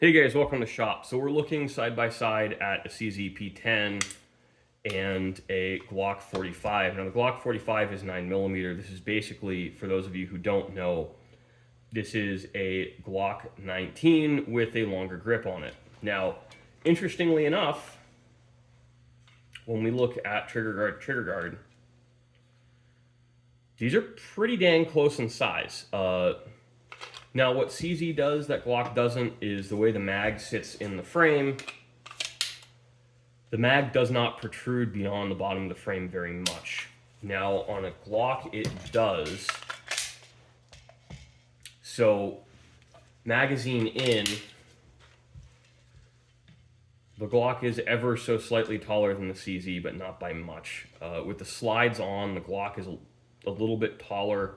Hey guys, welcome to shop. So we're looking side by side at a CZ P10 and a Glock 45. Now the Glock 45 is 9mm. This is basically, for those of you who don't know, this is a Glock 19 with a longer grip on it. Now, interestingly enough, when we look at trigger guard, these are pretty dang close in size. Now, what CZ does that Glock doesn't is the way the mag sits in the frame. The mag does not protrude beyond the bottom of the frame very much. Now, on a Glock, it does. So, magazine in, the Glock is ever so slightly taller than the CZ, but not by much. With the slides on, the Glock is a little bit taller.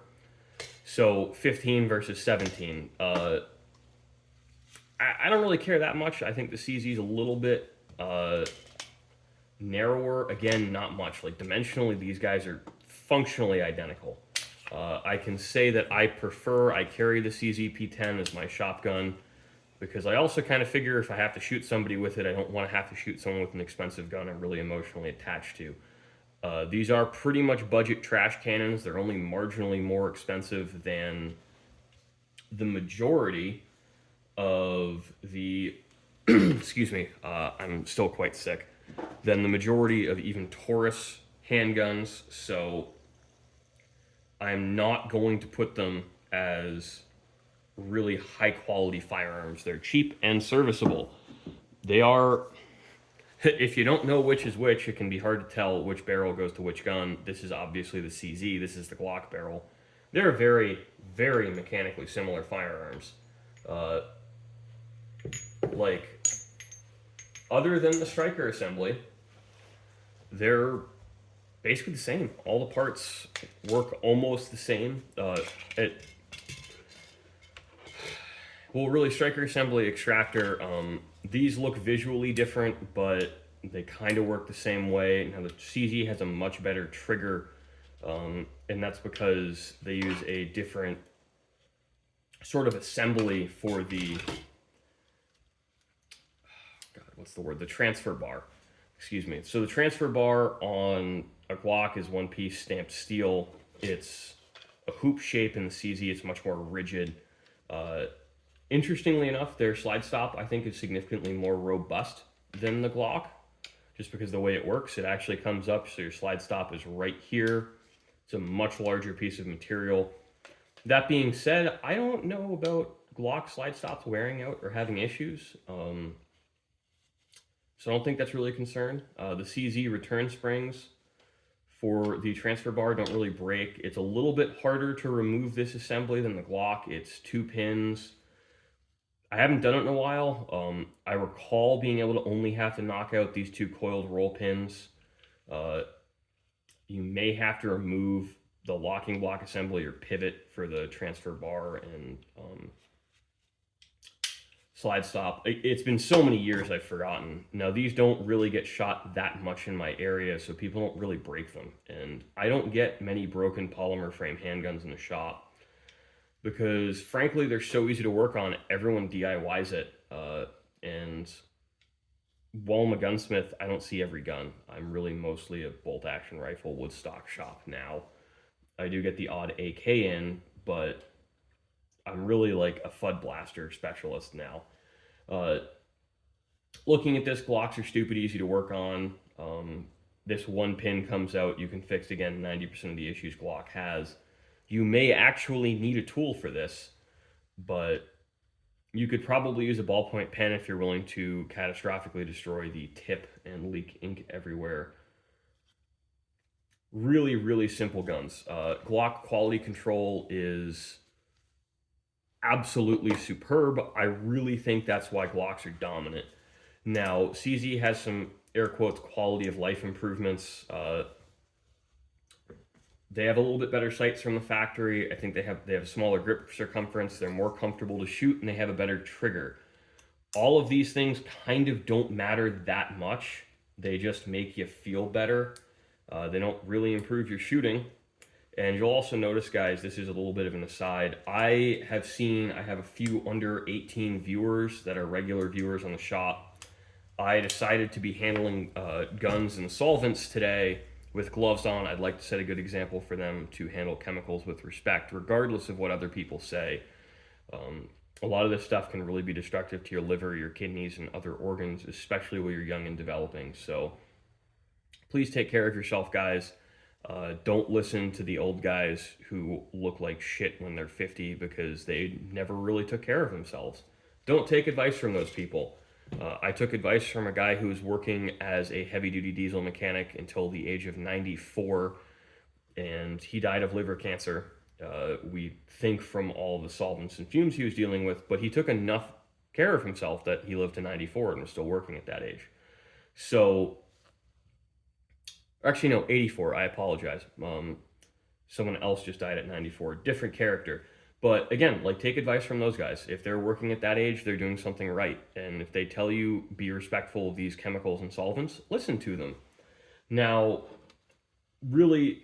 So 15 versus 17. I don't really care that much. I think the CZ is a little bit narrower. Again, not much. Like dimensionally, these guys are functionally identical. I can say that I carry the CZ P10 as my shotgun because I also kind of figure if I have to shoot somebody with it, I don't want to have to shoot someone with an expensive gun I'm really emotionally attached to. These are pretty much budget trash cannons. They're only marginally more expensive than the majority of the, excuse me, I'm still quite sick, than the majority of even Taurus handguns. So I'm not going to put them as really high quality firearms. They're cheap and serviceable. They are. If you don't know which is which, it can be hard to tell which barrel goes to which gun. This is obviously the CZ. This is the Glock barrel. They're very, very mechanically similar firearms. Like, other than the striker assembly, they're basically the same. All the parts work almost the same. Well, really, striker assembly, extractor, these look visually different, but they kind of work the same way. Now, the CZ has a much better trigger, and that's because they use a different sort of assembly for the, what's the word? The transfer bar. Excuse me. So the transfer bar on a Glock is one piece stamped steel. It's a hoop shape. In the CZ, it's much more rigid. Interestingly enough, their slide stop, I think, is significantly more robust than the Glock, just because the way it works. It actually comes up, so your slide stop is right here. It's a much larger piece of material. That being said, I don't know about Glock slide stops wearing out or having issues, so I don't think that's really a concern. The CZ return springs for the transfer bar don't really break. It's a little bit harder to remove this assembly than the Glock. It's 2 pins. I haven't done it in a while. I recall being able to only have to knock out these 2 coiled roll pins. You may have to remove the locking block assembly or pivot for the transfer bar and slide stop. It's been so many years I've forgotten. Now, these don't really get shot that much in my area, so people don't really break them. And I don't get many broken polymer frame handguns in the shop, because frankly, they're so easy to work on. Everyone DIYs it. And while I'm a gunsmith, I don't see every gun. I'm really mostly a bolt action rifle woodstock shop now. I do get the odd AK in, but I'm really like a FUD blaster specialist now. Looking at this, Glocks are stupid easy to work on. This one pin comes out, you can fix again 90% of the issues Glock has. You may actually need a tool for this, but you could probably use a ballpoint pen if you're willing to catastrophically destroy the tip and leak ink everywhere. Really, really simple guns. Glock quality control is absolutely superb. I really think that's why Glocks are dominant. Now, CZ has some, air quotes, quality of life improvements. They have a little bit better sights from the factory. I think they have a smaller grip circumference. They're more comfortable to shoot, and they have a better trigger. All of these things kind of don't matter that much. They just make you feel better. They don't really improve your shooting. And you'll also notice, guys, this is a little bit of an aside. I have a few under 18 viewers that are regular viewers on the shop. I decided to be handling guns and solvents today with gloves on. I'd like to set a good example for them to handle chemicals with respect, regardless of what other people say. A lot of this stuff can really be destructive to your liver, your kidneys, and other organs, especially when you're young and developing. So please take care of yourself, guys. Don't listen to the old guys who look like shit when they're 50 because they never really took care of themselves. Don't take advice from those people. I took advice from a guy who was working as a heavy-duty diesel mechanic until the age of 94, and he died of liver cancer. We think from all the solvents and fumes he was dealing with, but he took enough care of himself that he lived to 94 and was still working at that age. So actually, no, 84. I apologize. Someone else just died at 94. Different character. But again, like, take advice from those guys. If they're working at that age, they're doing something right. And if they tell you be respectful of these chemicals and solvents, listen to them. Now, really,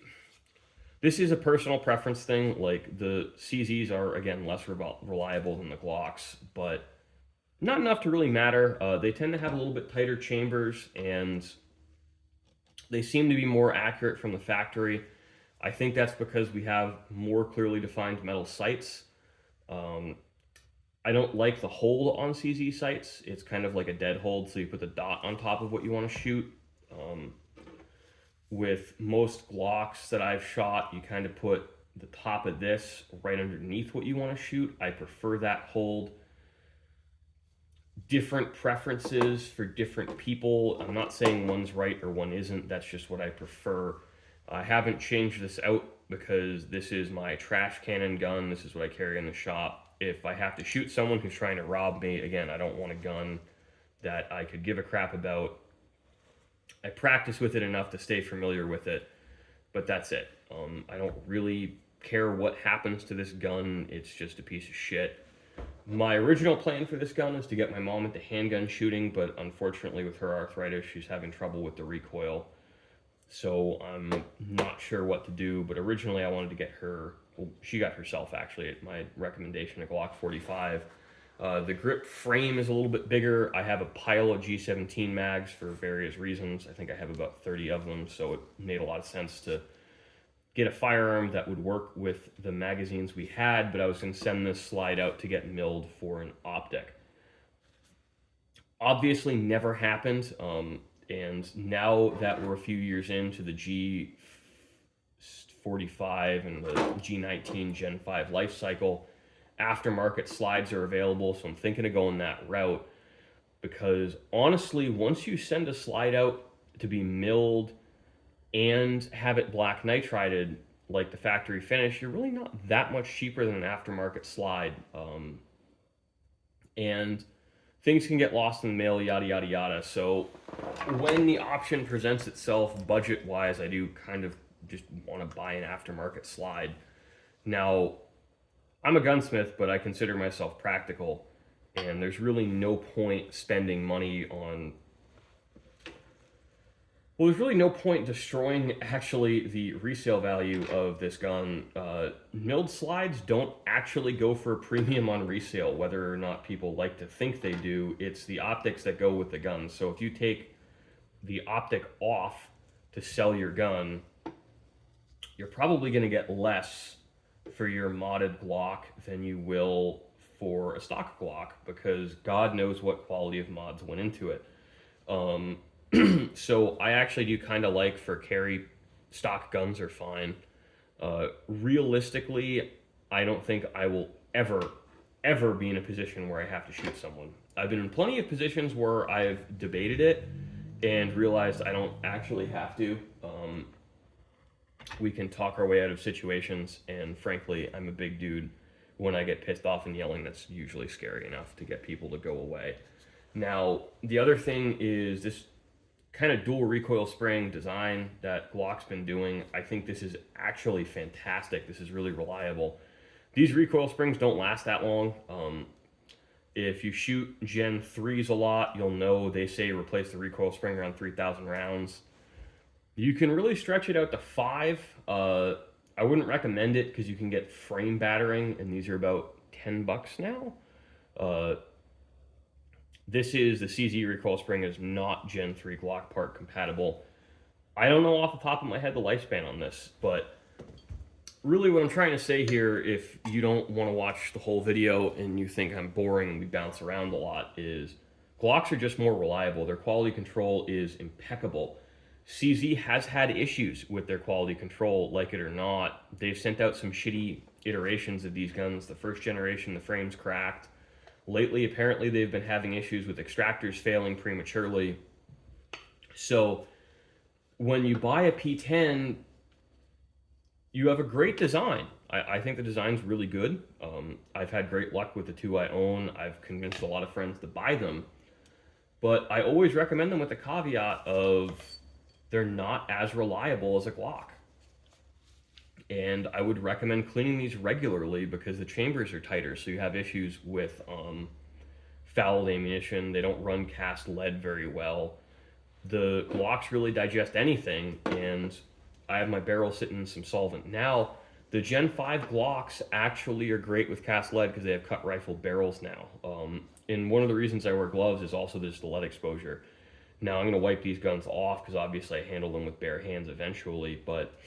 this is a personal preference thing. Like, the CZs are, again, less reliable than the Glocks, but not enough to really matter. They tend to have a little bit tighter chambers, and they seem to be more accurate from the factory. I think that's because we have more clearly defined metal sights. I don't like the hold on CZ sights. It's kind of like a dead hold, so you put the dot on top of what you want to shoot. With most Glocks that I've shot, you kind of put the top of this right underneath what you want to shoot. I prefer that hold. Different preferences for different people. I'm not saying one's right or one isn't. That's just what I prefer. I haven't changed this out because this is my trash cannon gun. This is what I carry in the shop. If I have to shoot someone who's trying to rob me, again, I don't want a gun that I could give a crap about. I practice with it enough to stay familiar with it, but that's it. I don't really care what happens to this gun. It's just a piece of shit. My original plan for this gun is to get my mom into handgun shooting, but unfortunately with her arthritis, she's having trouble with the recoil. So I'm not sure what to do, but originally I wanted to get her, well, she got herself actually at my recommendation, a Glock 45. The grip frame is a little bit bigger. I have a pile of G17 mags for various reasons. I think I have about 30 of them, so it made a lot of sense to get a firearm that would work with the magazines we had, but I was going to send this slide out to get milled for an optic. Obviously never happened, and now that we're a few years into the G45 and the G19 Gen 5 life cycle, aftermarket slides are available, so I'm thinking of going that route, because honestly, once you send a slide out to be milled and have it black nitrided like the factory finish, you're really not that much cheaper than an aftermarket slide. And things can get lost in the mail, yada, yada, yada. So when the option presents itself budget-wise, I do kind of just want to buy an aftermarket slide. Now, I'm a gunsmith, but I consider myself practical, and there's really no point spending money on... Well, there's really no point destroying actually the resale value of this gun. Milled slides don't actually go for a premium on resale, whether or not people like to think they do. It's the optics that go with the gun. So if you take the optic off to sell your gun, you're probably going to get less for your modded Glock than you will for a stock Glock, because God knows what quality of mods went into it. So I actually do kind of like, for carry, stock guns are fine. Realistically, I don't think I will ever be in a position where I have to shoot someone. I've been in plenty of positions where I've debated it and realized I don't actually have to. We can talk our way out of situations, and frankly, I'm a big dude. When I get pissed off and yelling, that's usually scary enough to get people to go away. Now, the other thing is this kind of dual recoil spring design that Glock's been doing. I think this is actually fantastic. This is really reliable. These recoil springs don't last that long. If you shoot Gen 3s a lot, you'll know they say replace the recoil spring around 3,000 rounds. You can really stretch it out to 5. I I wouldn't recommend it because you can get frame battering, and these are about $10 now. Uh, this is the CZ recoil spring is not Gen 3 Glock part compatible. I don't know off the top of my head the lifespan on this, but really what I'm trying to say here, if you don't want to watch the whole video and you think I'm boring and we bounce around a lot, is Glocks are just more reliable. Their quality control is impeccable. CZ has had issues with their quality control, like it or not. They've sent out some shitty iterations of these guns. The first generation, the frame's cracked. Lately, apparently, they've been having issues with extractors failing prematurely. So when you buy a P10, you have a great design. I think the design's really good. I've had great luck with the two I own. I've convinced a lot of friends to buy them. But I always recommend them with the caveat of they're not as reliable as a Glock. And I would recommend cleaning these regularly because the chambers are tighter, so you have issues with fouled ammunition. They don't run cast lead very well. The Glocks really digest anything, and I have my barrel sitting in some solvent. Now, the Gen 5 Glocks actually are great with cast lead because they have cut rifle barrels now. And one of the reasons I wear gloves is also just the lead exposure. Now, I'm going to wipe these guns off because obviously I handle them with bare hands eventually, but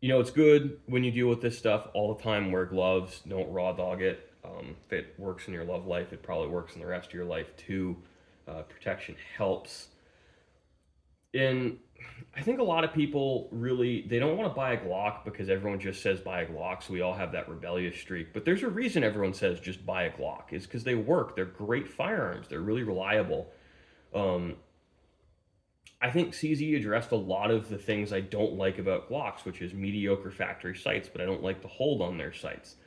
you know, it's good when you deal with this stuff all the time. Wear gloves, don't raw dog it. If it works in your love life, it probably works in the rest of your life too. Protection helps. And I think a lot of people really, they don't want to buy a Glock because everyone just says buy a Glock, so we all have that rebellious streak. But there's a reason everyone says just buy a Glock. It's because they work. They're great firearms. They're really reliable. I think CZ addressed a lot of the things I don't like about Glocks, which is mediocre factory sights, but I don't like the hold on their sights.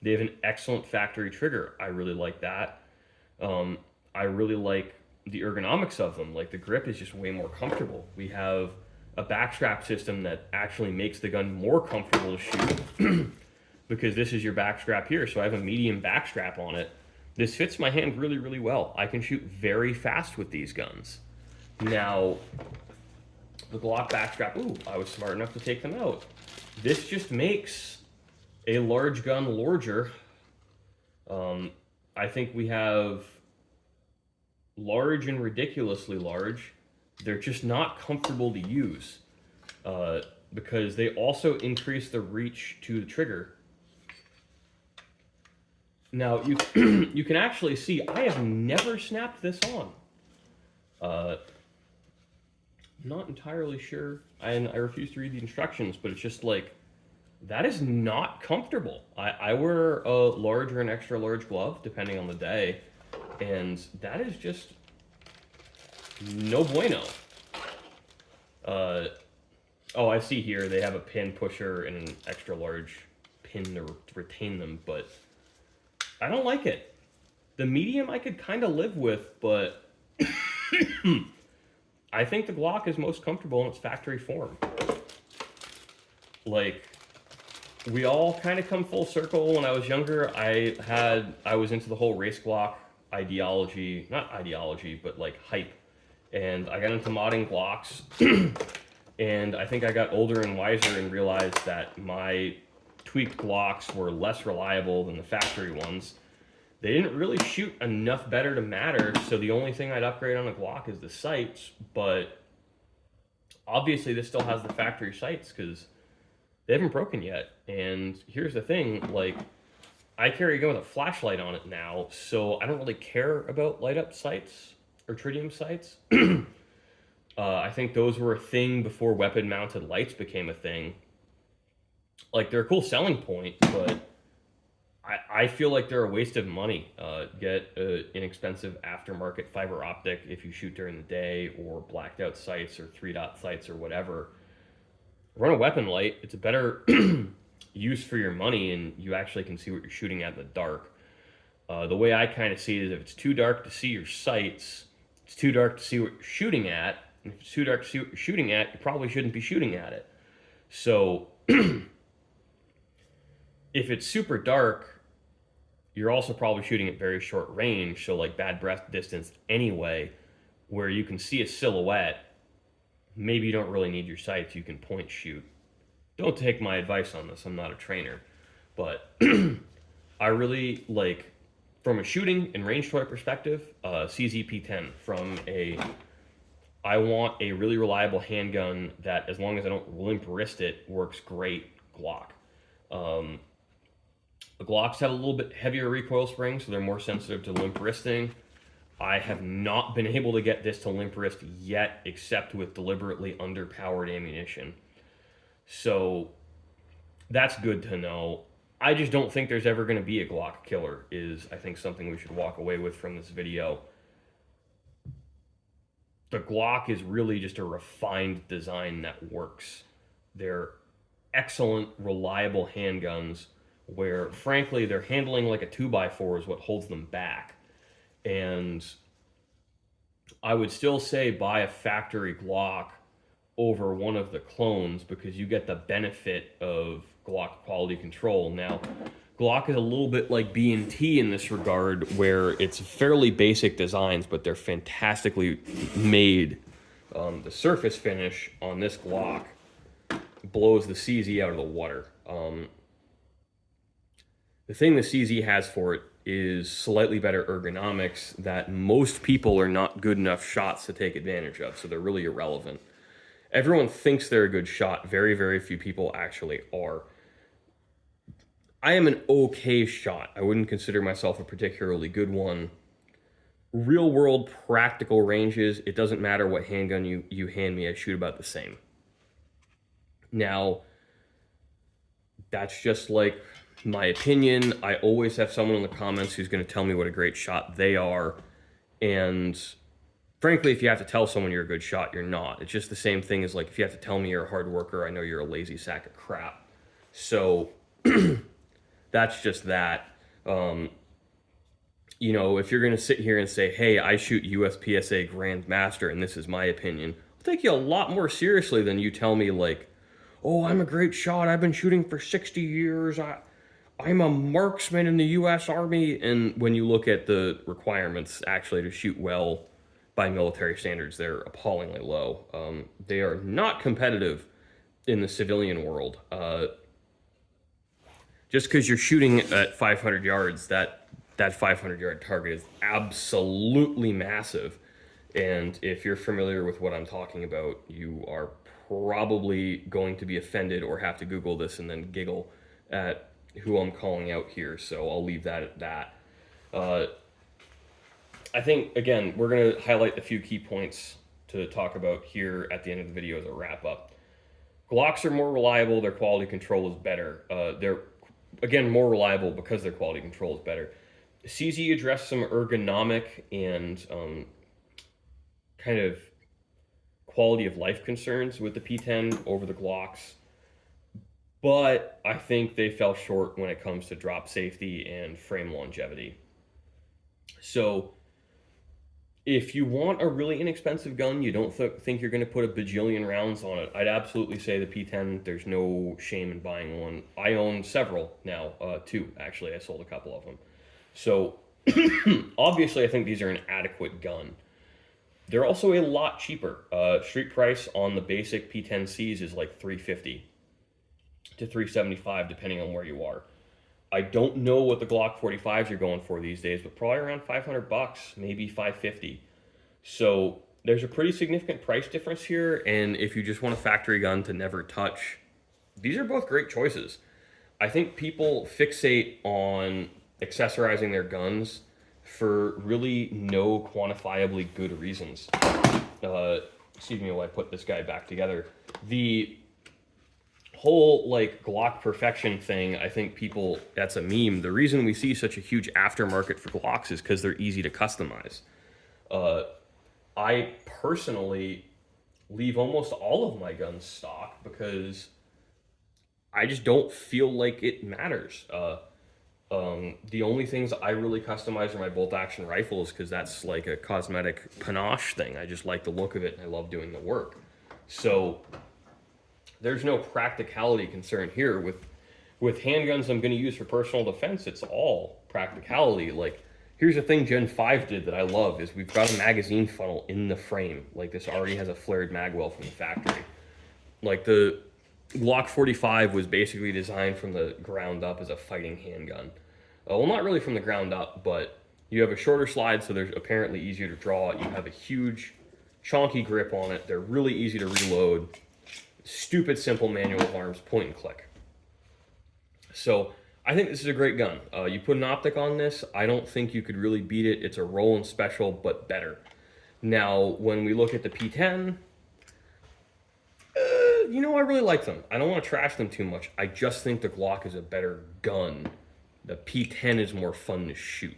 They have an excellent factory trigger. I really like that. I really like the ergonomics of them. Like the grip is just way more comfortable. We have a backstrap system that actually makes the gun more comfortable to shoot because this is your backstrap here. So I have a medium backstrap on it. This fits my hand really, really well. I can shoot very fast with these guns. Now, the Glock backstrap, ooh, I was smart enough to take them out. This just makes a large gun larger. I think we have large and ridiculously large. They're just not comfortable to use because they also increase the reach to the trigger. Now, you you can actually see I have never snapped this on. Not entirely sure. I refuse to read the instructions, but it's just like, that is not comfortable. I wear a large or an extra large glove, depending on the day, and that is just no bueno. Oh, I see here they have a pin pusher and an extra large pin to retain them, but I don't like it. The medium I could kind of live with, but I think the Glock is most comfortable in its factory form. Like, we all kind of come full circle. When I was younger, I was into the whole race Glock ideology, not ideology, but like hype. And I got into modding Glocks, and I think I got older and wiser and realized that my tweaked Glocks were less reliable than the factory ones. They didn't really shoot enough better to matter, so the only thing I'd upgrade on a Glock is the sights, but obviously this still has the factory sights because they haven't broken yet. And here's the thing, like, I carry a gun with a flashlight on it now, so I don't really care about light up sights or tritium sights. I think those were a thing before weapon mounted lights became a thing. Like, they're a cool selling point, but I feel like they're a waste of money. Get an inexpensive aftermarket fiber optic if you shoot during the day, or blacked out sights or 3-dot sights or whatever. Run a weapon light. It's a better use for your money, and you actually can see what you're shooting at in the dark. The way I kind of see it is if it's too dark to see your sights, it's too dark to see what you're shooting at. And if it's too dark to see what you're shooting at, you probably shouldn't be shooting at it. So if it's super dark, you're also probably shooting at very short range, so like bad breath distance anyway, where you can see a silhouette. Maybe you don't really need your sights, you can point shoot. don't take my advice on this. I'm not a trainer, but I really like, from a shooting and range toy perspective, CZ P10. I want a really reliable handgun that, as long as I don't limp wrist it, works great. Glock. Um, the Glocks have a little bit heavier recoil springs, so they're more sensitive to limp wristing. I have not been able to get this to limp wrist yet, except with deliberately underpowered ammunition. So that's good to know. I just don't think there's ever going to be a Glock Killer, is I think something we should walk away with from this video. The Glock is really just a refined design that works. They're excellent, reliable handguns where, frankly, they're handling like a 2x4 is what holds them back. And I would still say buy a factory Glock over one of the clones because you get the benefit of Glock quality control. Now, Glock is a little bit like B&T in this regard, where it's fairly basic designs, but they're fantastically made. The surface finish on this Glock blows the CZ out of the water. The thing the CZ has for it is slightly better ergonomics that most people are not good enough shots to take advantage of, so they're really irrelevant. Everyone thinks they're a good shot. Very, very few people actually are. I am an okay shot. I wouldn't consider myself a particularly good one. Real world practical ranges, it doesn't matter what handgun you hand me, I shoot about the same. Now, that's just like my opinion. I always have someone in the comments who's going to tell me what a great shot they are. And frankly, if you have to tell someone you're a good shot, you're not. It's just the same thing as, like, if you have to tell me you're a hard worker, I know you're a lazy sack of crap. So that's just that. You know, if you're going to sit here and say, hey, I shoot USPSA Grandmaster and this is my opinion, I'll take you a lot more seriously than you tell me, like, oh, I'm a great shot, I've been shooting for 60 years, I'm a marksman in the U.S. Army. And when you look at the requirements actually to shoot well by military standards, they're appallingly low. They are not competitive in the civilian world. Just because you're shooting at 500 yards, that 500-yard target is absolutely massive. And if you're familiar with what I'm talking about, you are probably going to be offended or have to Google this and then giggle at who I'm calling out here. So I'll leave that at that. I think, again, we're going to highlight a few key points to talk about here at the end of the video as a wrap up. Glocks are more reliable. Their quality control is better. They're, again, more reliable because their quality control is better. CZ addressed some ergonomic and kind of quality of life concerns with the P10 over the Glocks, but I think they fell short when it comes to drop safety and frame longevity. So if you want a really inexpensive gun, you don't think you're going to put a bajillion rounds on it, I'd absolutely say the P10. There's no shame in buying one. I own several now, two actually. I sold a couple of them. So obviously I think these are an adequate gun. They're also a lot cheaper. Street price on the basic P10Cs is like $350 to $375 depending on where you are. I don't know what the Glock 45s are going for these days, but probably around $500, maybe $550. So there's a pretty significant price difference here, and if you just want a factory gun to never touch, these are both great choices. I think people fixate on accessorizing their guns for really no quantifiably good reasons. Excuse me while I put this guy back together. The whole like Glock perfection thing, I think people, that's a meme. The reason we see such a huge aftermarket for Glocks is because they're easy to customize. I personally leave almost all of my guns stock because I just don't feel like it matters. The only things I really customize are my bolt action rifles because that's like a cosmetic panache thing. I just like the look of it and I love doing the work. So there's no practicality concern here. With handguns I'm going to use for personal defense, it's all practicality. Like, here's the thing Gen 5 did that I love is we've got a magazine funnel in the frame. Like, this already has a flared mag well from the factory. Like, the Glock 45 was basically designed from the ground up as a fighting handgun. Well, not really from the ground up, but you have a shorter slide, so they're apparently easier to draw. You have a huge, chonky grip on it. They're really easy to reload. Stupid simple manual of arms, point and click. So I think this is a great gun. You put an optic on this, I don't think you could really beat it. It's a Roland special, but better. Now, when we look at the P10, you know, I really like them. I don't want to trash them too much. I just think the Glock is a better gun. The P10 is more fun to shoot.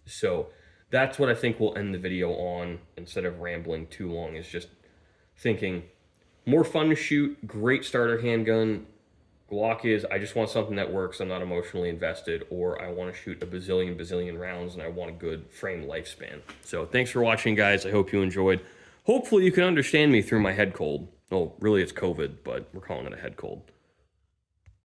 So that's what I think we'll end the video on, instead of rambling too long, is just thinking more fun to shoot, great starter handgun. Glock is, I just want something that works, I'm not emotionally invested, or I want to shoot a bazillion rounds and I want a good frame lifespan. So thanks for watching, guys. I hope you enjoyed. Hopefully you can understand me through my head cold. Well, really it's COVID, but we're calling it a head cold.